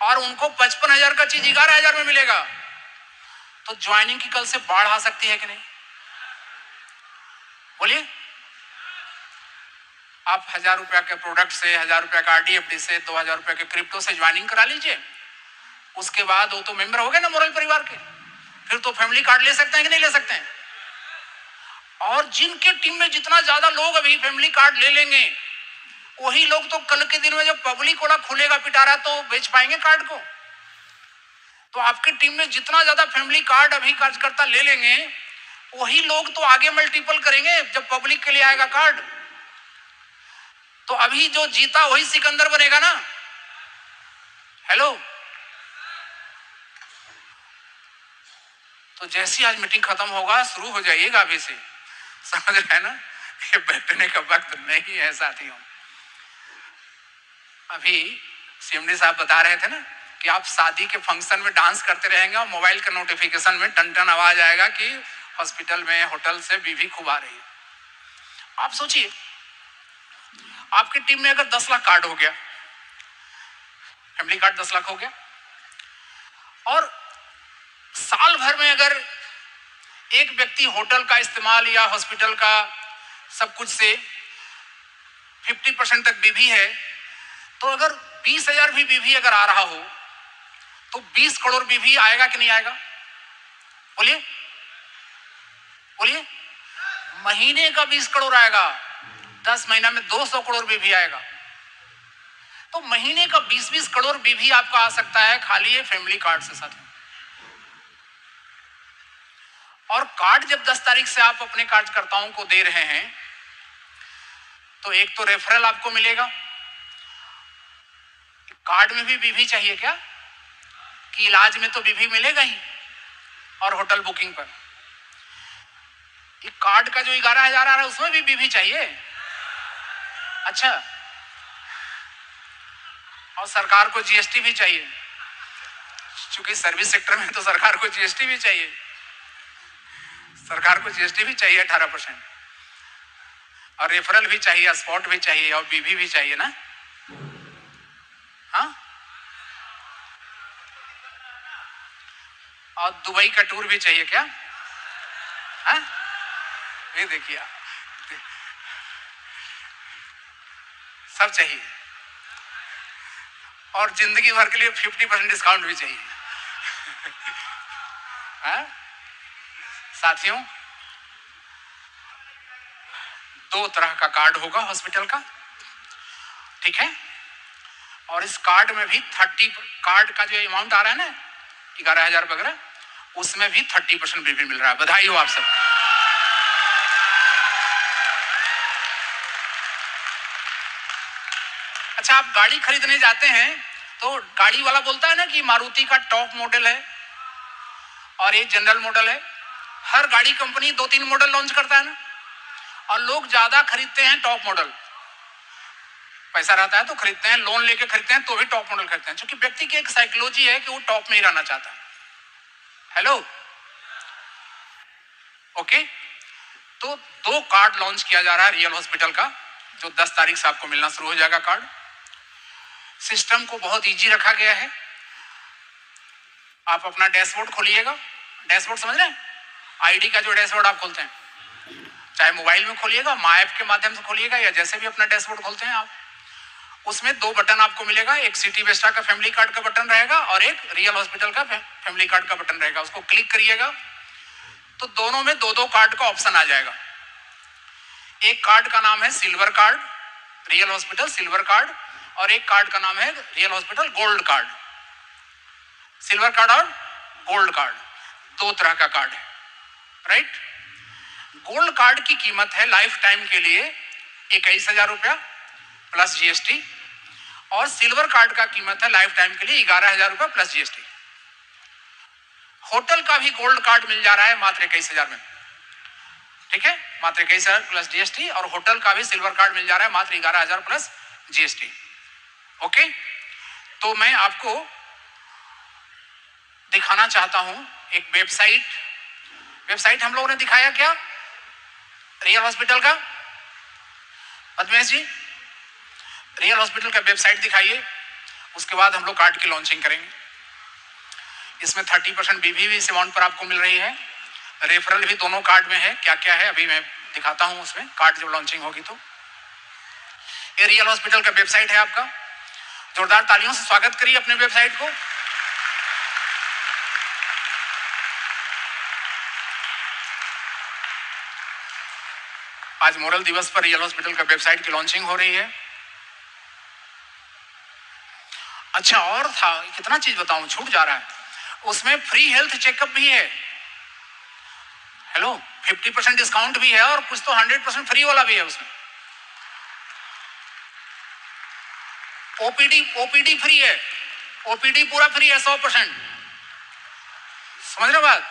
और उनको 55,000 का चीज 11,000 में मिलेगा, तो ज्वाइनिंग की कल से बाढ़ आ सकती है कि नहीं? बोलिए। आप 1,000 रुपया के प्रोडक्ट से, 1,000 रुपया का आरडीएफडी से, 2,000 रुपया के क्रिप्टो से ज्वाइनिंग करा लीजिए। उसके बाद वो तो मेंबर हो गए ना मोरल परिवार के, फिर तो फैमिली कार्ड ले सकते हैं कि नहीं ले सकते हैं? और जिनके टीम में जितना ज्यादा लोग अभी फैमिली कार्ड ले लेंगे, वही लोग तो कल के दिन में जब पब्लिक वाला खुलेगा पिटारा तो बेच पाएंगे कार्ड को। तो आपकी टीम में जितना ज्यादा फैमिली कार्ड अभी कार्यकर्ता ले लेंगे, वही लोग तो आगे मल्टीपल करेंगे जब पब्लिक के लिए आएगा कार्ड। तो अभी जो जीता वही सिकंदर बनेगा ना। हेलो। तो जैसी आज मीटिंग खत्म होगा शुरू हो जाइएगा अभी से, समझ रहे हैं ना? ये बैठने का वक्त नहीं है साथियों। अभी सीएमडी साहब बता रहे थे ना कि आप शादी के फंक्शन में डांस करते रहेंगे और मोबाइल के नोटिफिकेशन में टन टन आवाज आएगा कि हॉस्पिटल में, होटल से बीवी खूब आ रही है। आप सोचिए, आपकी टीम में अगर 10 लाख कार्ड हो गया, फैमिली कार्ड 10 लाख हो गया, और साल भर में अगर एक व्यक्ति होटल का इस्तेमाल या हॉस्पिटल का सब कुछ से 50% तक बीवी है, तो अगर 20,000 भी बीवी अगर आ रहा हो तो 20 करोड़ बीवी आएगा कि नहीं आएगा? बोलिए बोलिए। महीने का 20 करोड़ आएगा, 10 महीना में 200 करोड़ बीवी आएगा। तो महीने का 20-20 करोड़ बीवी आपका आ सकता है खाली ये फैमिली कार्ड से साथ। और कार्ड जब 10 तारीख से आप अपने कार्यकर्ताओं को दे रहे हैं तो एक तो रेफरल आपको मिलेगा। कार्ड में भी बीवी चाहिए क्या कि इलाज में तो बीवी मिलेगा ही, और होटल बुकिंग पर ये कार्ड का जो 11,000 आ रहा है उसमें भी बीवी चाहिए। अच्छा, और सरकार को जीएसटी भी चाहिए, क्योंकि सर्विस सेक्टर में तो सरकार को जीएसटी भी चाहिए। सरकार को जीएसटी भी चाहिए 18%, और रेफरल भी चाहिए, स्पॉट भी चाहिए, और बीवी भी चाहिए ना। हाँ, और दुबई का टूर भी चाहिए क्या? हाँ, ये देखिए सब चाहिए, और जिंदगी भर के लिए 50% डिस्काउंट भी चाहिए। हाँ? साथियों, 2 तरह का कार्ड होगा हॉस्पिटल का, ठीक है। और इस कार्ड में भी 30 कार्ड का जो अमाउंट आ रहा है ना 11,000 वगैरह, उसमें भी 30% बीवी मिल रहा है। बधाई हो आप सब। अच्छा, आप गाड़ी खरीदने जाते हैं तो गाड़ी वाला बोलता है ना कि मारुति का टॉप मॉडल है और ये जनरल मॉडल है। हर गाड़ी कंपनी 2-3 मॉडल लॉन्च करता है ना, और लोग ज्यादा खरीदते हैं टॉप मॉडल। पैसा रहता है तो खरीदते हैं, लोन लेके खरीदते हैं तो भी टॉप मॉडल खरीदते हैं, क्योंकि व्यक्ति की एक साइकोलॉजी है कि वो टॉप में ही रहना चाहता है। Hello, okay. तो 2 कार्ड लॉन्च किया जा रहा है रियल हॉस्पिटल का, जो 10 तारीख से आपको मिलना शुरू हो जाएगा कार्ड। सिस्टम को बहुत इजी रखा गया है। आप अपना डैशबोर्ड खोलिएगा, डैशबोर्ड समझ रहे हैं, आईडी का जो डैशबोर्ड आप खोलते हैं, चाहे मोबाइल में खोलिएगा, माई ऐप के माध्यम से खोलिएगा, या जैसे भी अपना डैशबोर्ड खोलते हैं आप, उसमें 2 बटन आपको मिलेगा। एक सिटी वेस्टा का फैमिली कार्ड का बटन रहेगा और एक रियल हॉस्पिटल का फैमिली कार्ड का बटन रहेगा। उसको क्लिक करिएगा तो दोनों में 2-2 कार्ड का ऑप्शन आ जाएगा। एक कार्ड का नाम है silver card, real hospital silver card, और एक कार्ड का नाम है real hospital gold card. Silver card और गोल्ड कार्ड 2 तरह का कार्ड है, राइट। गोल्ड कार्ड की कीमत है लाइफ टाइम के लिए 21,000 रुपया प्लस जीएसटी, और सिल्वर कार्ड का कीमत है लाइफ टाइम के लिए 11,000 रुपया प्लस जीएसटी। होटल का भी गोल्ड कार्ड मिल जा रहा है मात्र 21,000 में, ठीक है, मात्र 21,000 प्लस जीएसटी, और होटल का भी सिल्वर कार्ड मिल जा रहा है मात्र 11,000 प्लस जीएसटी। ओके, तो मैं आपको दिखाना चाहता हूं एक वेबसाइट हम लोगों ने दिखाया क्या रियल हॉस्पिटल का। पद्मेश जी, रियल हॉस्पिटल का वेबसाइट दिखाइए, उसके बाद हम लोग कार्ड की लॉन्चिंग करेंगे। इसमें 30% बीवी भी इस अमाउंट पर आपको मिल रही है, रेफरल भी दोनों कार्ड में है। क्या क्या है अभी मैं दिखाता हूं, उसमें कार्ड जब लॉन्चिंग होगी तो। ये रियल हॉस्पिटल का वेबसाइट है आपका, जोरदार तालियों से स्वागत करिए अपने वेबसाइट को। आज मोरल दिवस पर रियल हॉस्पिटल का वेबसाइट की लॉन्चिंग हो रही है। अच्छा, और था, कितना चीज बताऊं, छूट जा रहा है। उसमें फ्री हेल्थ चेकअप भी है। हेलो, 50% डिस्काउंट भी है, और कुछ तो 100% फ्री वाला भी है उसमें। ओपीडी फ्री है, ओपीडी पूरा फ्री है 100%, समझ रहे बात।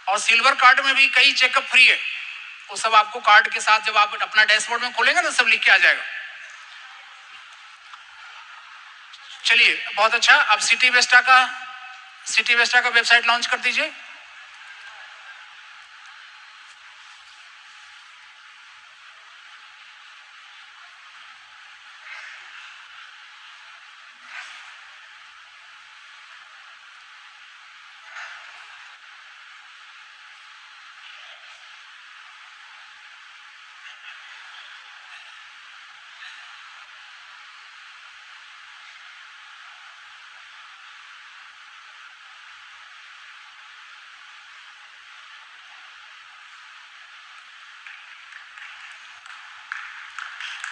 और सिल्वर कार्ड में भी कई चेकअप फ्री है, वो सब आपको कार्ड के साथ जब आप अपना डैशबोर्ड में खोलेंगे ना सब लिख के आ जाएगा। चलिए, बहुत अच्छा। अब सिटी वेस्टा का वेबसाइट लॉन्च कर दीजिए।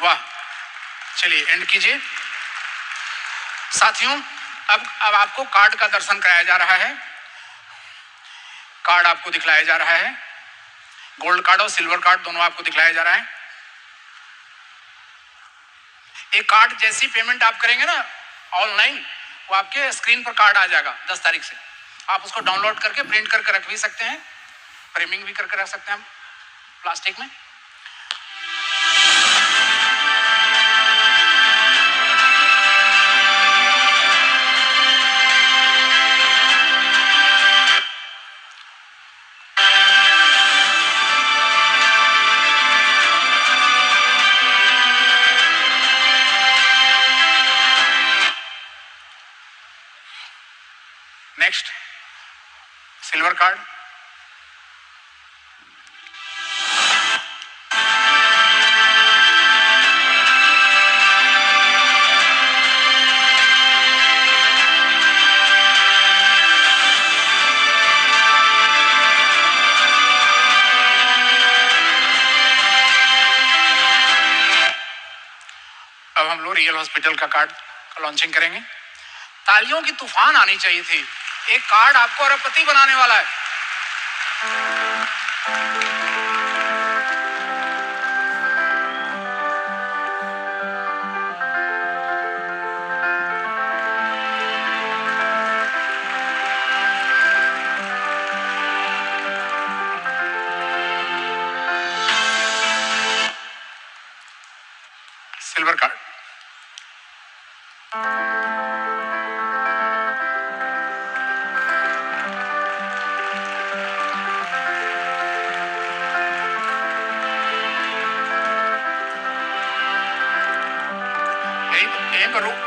वाह, चलिए एंड कीजिए। साथियों, अब आपको कार्ड का दर्शन कराया जा रहा है। कार्ड आपको दिखलाया जा रहा है, गोल्ड कार्ड और सिल्वर कार्ड दोनों आपको दिखलाया जा रहा है। एक कार्ड जैसी पेमेंट आप करेंगे ना ऑनलाइन, वो आपके स्क्रीन पर कार्ड आ जाएगा 10 तारीख से। आप उसको डाउनलोड करके प्रिंट करके रख भी सकते हैं, फ्रेमिंग भी करके रख सकते हैं प्लास्टिक में। Next silver card. अब हम लोग रियल हॉस्पिटल का कार्ड का लॉन्चिंग करेंगे। तालियों की तूफान आनी चाहिए थी। एक कार्ड आपको अरबपति बनाने वाला है। Silver card.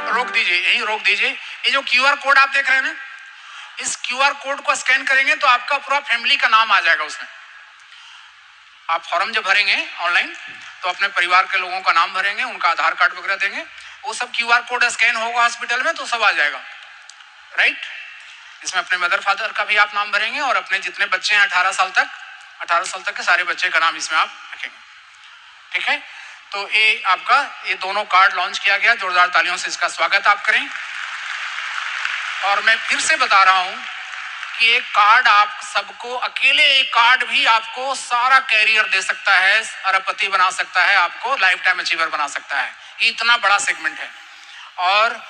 रोक दीजिए, यही रोक दीजिए। ये जो क्यूआर कोड आप देख रहे हैं ना, इस क्यूआर कोड को स्कैन करेंगे तो आपका पूरा फैमिली का नाम आ जाएगा उसमें। आप फॉर्म जब भरेंगे ऑनलाइन तो अपने परिवार के लोगों का नाम भरेंगे, उनका आधार कार्ड वगैरह देंगे, वो सब क्यूआर कोड स्कैन होगा हॉस्पिटल में तो सब आ जाएगा, राइट। इसमें अपने मदर फादर का भी आप नाम भरेंगे और अपने जितने बच्चे हैं 18 साल तक के सारे बच्चे का नाम इसमें आप रखेंगे, ठीक है। तो ये आपका ये दोनों कार्ड लॉन्च किया गया, जोरदार तालियों से इसका स्वागत आप करें। और मैं फिर से बता रहा हूं कि एक कार्ड आप सबको, अकेले एक कार्ड भी आपको सारा कैरियर दे सकता है, अरबपति बना सकता है, आपको लाइफ टाइम अचीवर बना सकता है। ये इतना बड़ा सेगमेंट है। और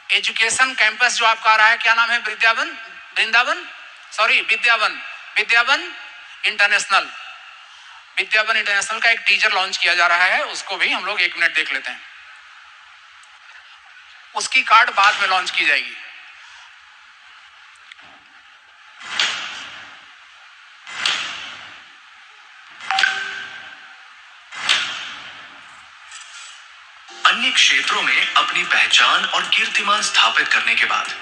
एजुकेशन कैंपस जो आपका आ रहा है, क्या नाम है, विद्यावन इंटरनेशनल। विद्यावन इंटरनेशनल का एक टीजर लॉन्च किया जा रहा है, उसको भी हम लोग 1 मिनट देख लेते हैं। उसकी कार्ड बाद में लॉन्च की जाएगी। अन्य क्षेत्रों में अपनी पहचान और कीर्तिमान स्थापित करने के बाद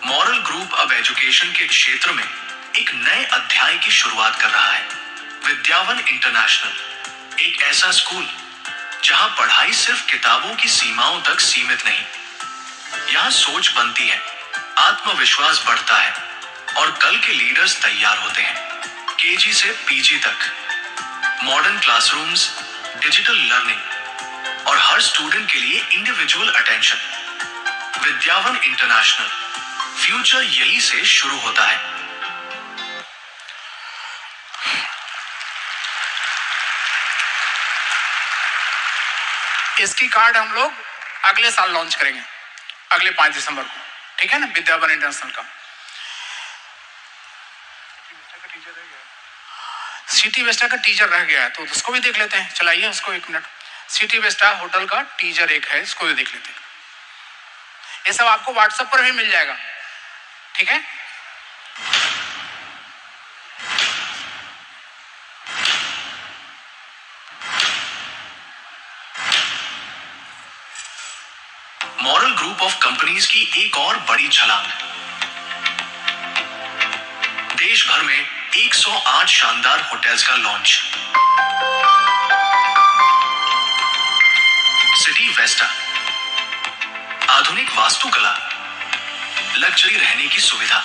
मॉरल ग्रुप अब एजुकेशन के क्षेत्र में एक नए अध्याय की शुरुआत कर रहा है। विद्यावन इंटरनेशनल, एक ऐसा स्कूल जहां पढ़ाई सिर्फ किताबों की सीमाओं तक सीमित नहीं, यहां सोच बनती है, आत्मविश्वास बढ़ता है और कल के लीडर्स तैयार होते हैं। केजी से पीजी तक मॉडर्न क्लासरूम्स, डिजिटल लर्निंग और हर स्टूडेंट के लिए इंडिविजुअल अटेंशन। विद्यावन इंटरनेशनल, फ्यूचर यही से शुरू होता है। इसकी कार्ड हम लोग अगले साल लॉन्च करेंगे, अगले 5 दिसंबर को, ठीक है ना। विद्यावन इंटरनेशनल का सिटी वेस्टा का टीजर रह गया है तो उसको भी देख लेते हैं। चलाइए उसको 1 मिनट। सिटी वेस्टा होटल का टीजर एक है, इसको भी देख लेते हैं। ये सब आपको व्हाट्सएप पर भी मिल जाएगा, ठीक है। मॉरल ग्रुप ऑफ कंपनीज की एक और बड़ी छलांग। देश भर में 108 शानदार होटल्स का लॉन्च। सिटी वेस्टा, आधुनिक वास्तुकला, लग्जरी रहने की सुविधा,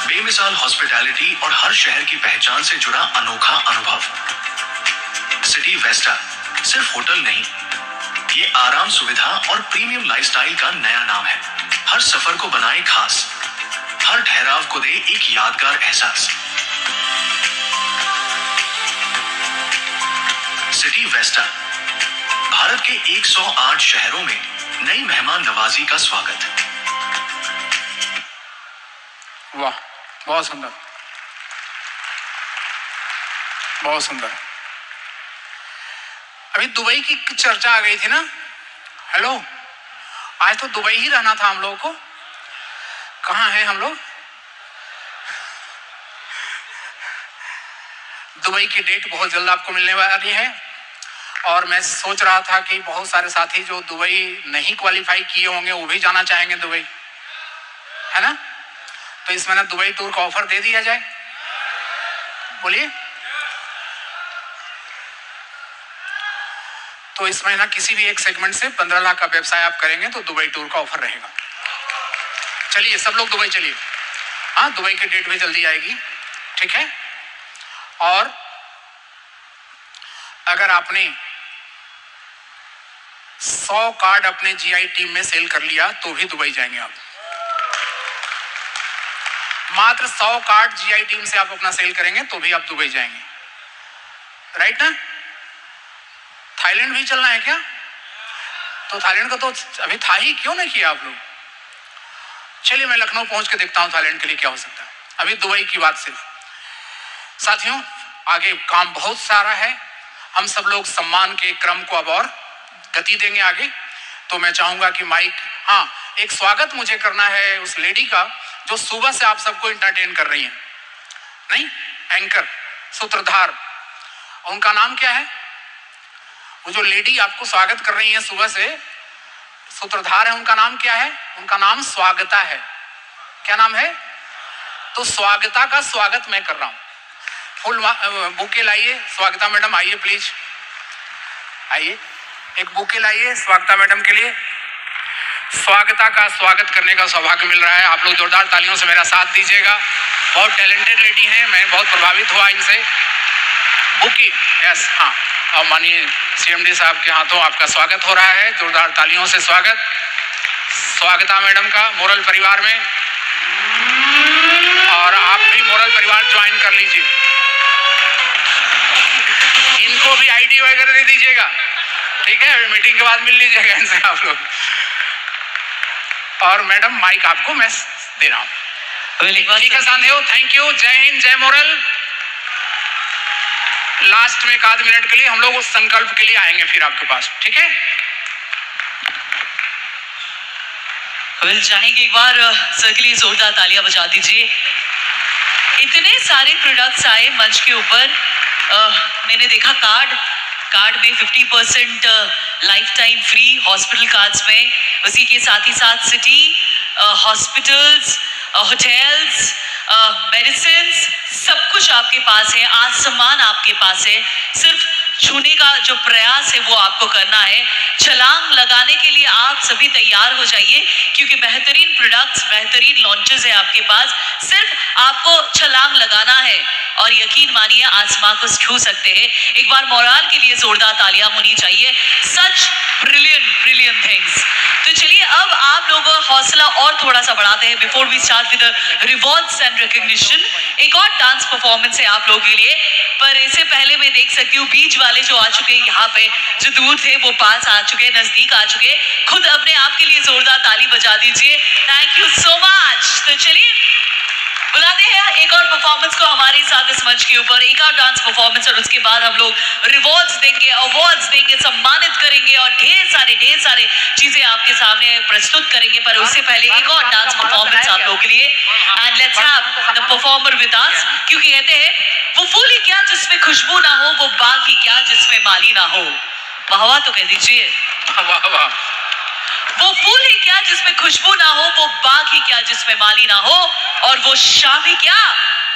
बेमिसाल हॉस्पिटैलिटी और हर शहर की पहचान से जुड़ा अनोखा अनुभव। सिटी वेस्टा सिर्फ होटल नहीं, ये आराम, सुविधा और प्रीमियम लाइफस्टाइल का नया नाम है। हर सफर को बनाए खास, हर ठहराव को दे एक यादगार एहसास। सिटी वेस्टा, भारत के 108 शहरों में नई मेहमान नवाजी का स्वागत। वाह, बहुत सुंदर, बहुत सुंदर। अभी दुबई की चर्चा आ गई थी ना। हेलो, आज तो दुबई ही रहना था हम लोगों को। कहाँ हैं हम लोग? दुबई की डेट बहुत जल्द आपको मिलने वाली है और मैं सोच रहा था कि बहुत सारे साथी जो दुबई नहीं क्वालिफाई किए होंगे वो भी जाना चाहेंगे दुबई, है ना? तो इस महीने दुबई टूर का ऑफर दे दिया जाए। बोलिए। तो इस महीना किसी भी एक सेगमेंट से 15 लाख का व्यवसाय आप करेंगे तो दुबई टूर का ऑफर रहेगा। चलिए सब लोग दुबई चलिए। हाँ, दुबई की डेट भी जल्दी आएगी, ठीक है? और अगर आपने 100 कार्ड अपने जीआई टीम में सेल कर लिया तो भी दुबई जाएंगे आप। मात्र 100 कार्ड जीआई टीम से आप अपना सेल करेंगे तो भी आप दुबई जाएंगे, राइट ना? थाईलैंड भी चलना है क्या? तो थाईलैंड का तो अभी था ही, क्यों नहीं किया आप लोग? चलिए मैं लखनऊ पहुंच के देखता हूं थाईलैंड के लिए क्या हो सकता है। अभी दुबई की बात सिर्फ। साथियों, आगे काम बहुत सारा है। हम सब लोग सम्मान के क्रम को अब और गति देंगे आगे। तो मैं चाहूंगा कि माइक, हाँ, एक स्वागत मुझे करना है उस लेडी का जो सुबह से आप सबको एंटरटेन कर रही है। नहीं, एंकर, सूत्रधार, उनका नाम क्या है? वो जो लेडी आपको स्वागत कर रही है सुबह से, सूत्रधार है, उनका नाम क्या है? उनका नाम स्वागता है। क्या नाम है? तो स्वागता का स्वागत मैं कर रहा हूं। फुल बुके लाइए। स्वागता मैडम आइए प्लीज, आइए, एक बुके लाइए स्वागता मैडम के लिए। स्वागता का स्वागत करने का सौभाग्य मिल रहा है। आप लोग जोरदार तालियों से मेरा साथ दीजिएगा। बहुत टैलेंटेड लेडी हैं, मैं बहुत प्रभावित हुआ इनसे। बुके, यस, हाँ। और माननीय सीएमडी साहब के हाथों आपका स्वागत हो रहा है। जोरदार तालियों से स्वागत स्वागता मैडम का मोरल परिवार में। और आप भी मोरल परिवार ज्वाइन कर लीजिए। इनको भी आईडी वगैरह दे दीजिएगा, ठीक है? मीटिंग के बाद मिल लीजिएगा इनसे आप लोग। और मैडम माइक आपको मैं दे रहा हूँ। ठीक है साथियों, थैंक यू। जय हिंद, जय मोरल। लास्ट में एक आध मिनट के लिए हम लोग उस संकल्प के लिए आएंगे फिर आपके पास, ठीक है? चाहेंगे एक बार सर के लिए जोरदार तालियां बजा दीजिए। इतने सारे प्रोडक्ट्स आए मंच के ऊपर। मैंने देखा कार्ड में 50% life time free hospital cards में, उसी के साथ ही साथ सिटी, हॉस्पिटल्स, होटल्स, मेडिसिन, सब कुछ आपके पास है। आज सम्मान आपके पास है। सिर्फ छूने का जो प्रयास है वो आपको करना है। छलांग लगाने के लिए आप सभी तैयार हो जाइए, क्योंकि बेहतरीन प्रोडक्ट्स, बेहतरीन लॉन्चेस है आपके पास। सिर्फ आपको छलांग लगाना है और यकीन मानिए आसमां को छू सकते हैं। एक बार मोराल के लिए जोरदार तालियां होनी चाहिए। सच ब्रिलियंट थिंग्स। तो चलिए अब आप लोगों का हौसला और थोड़ा सा बढ़ाते हैं before we start with rewards and recognition. एक और डांस परफॉर्मेंस है आप लोगों के लिए, पर इससे पहले मैं देख सकती हूँ बीच वाले जो आ चुके हैं यहाँ पे, जो दूर थे वो पास आ चुके, नजदीक आ चुके। खुद अपने आप के लिए जोरदार ताली बजा दीजिए। Thank you so much. तो चलिए बुलाते हैं एक और परफॉर्मेंस को हमारे साथ इस मंच के ऊपर, एक और डांस परफॉर्मेंस, और उसके बाद हम लोग रिवॉर्ड्स देंगे, अवार्ड्स देंगे, सम्मानित करेंगे और ढेर सारे चीजें आपके सामने प्रस्तुत करेंगे। पर उससे पहले एक और डांस परफॉर्मेंस आप लोगों के लिए। And let's have the performer with us, क्योंकि कहते हैं वो फूल ही क्या जिसमें खुशबू ना हो, वो बाग ही क्या जिसमें माली ना हो। वाह वाह तो कह दीजिए। वाह वाह। वो फूल ही क्या जिसमें खुशबू ना हो, वो बाग ही क्या जिसमें माली ना हो, और वो शाम ही क्या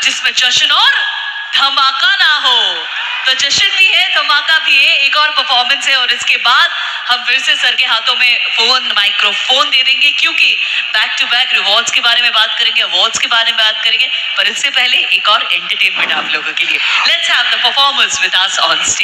जिसमें जश्न और धमाका ना हो। तो जश्न भी है, धमाका भी है, एक और परफॉर्मेंस है, और इसके बाद हम फिर से सर के हाथों में माइक्रोफोन दे देंगे, क्योंकि बैक टू बैक रिवॉर्ड्स के बारे में बात करेंगे, अवार्ड्स के बारे में बात करेंगे। पर इससे पहले एक और एंटरटेनमेंट आप लोगों के लिए। Let's have the performers with us on stage.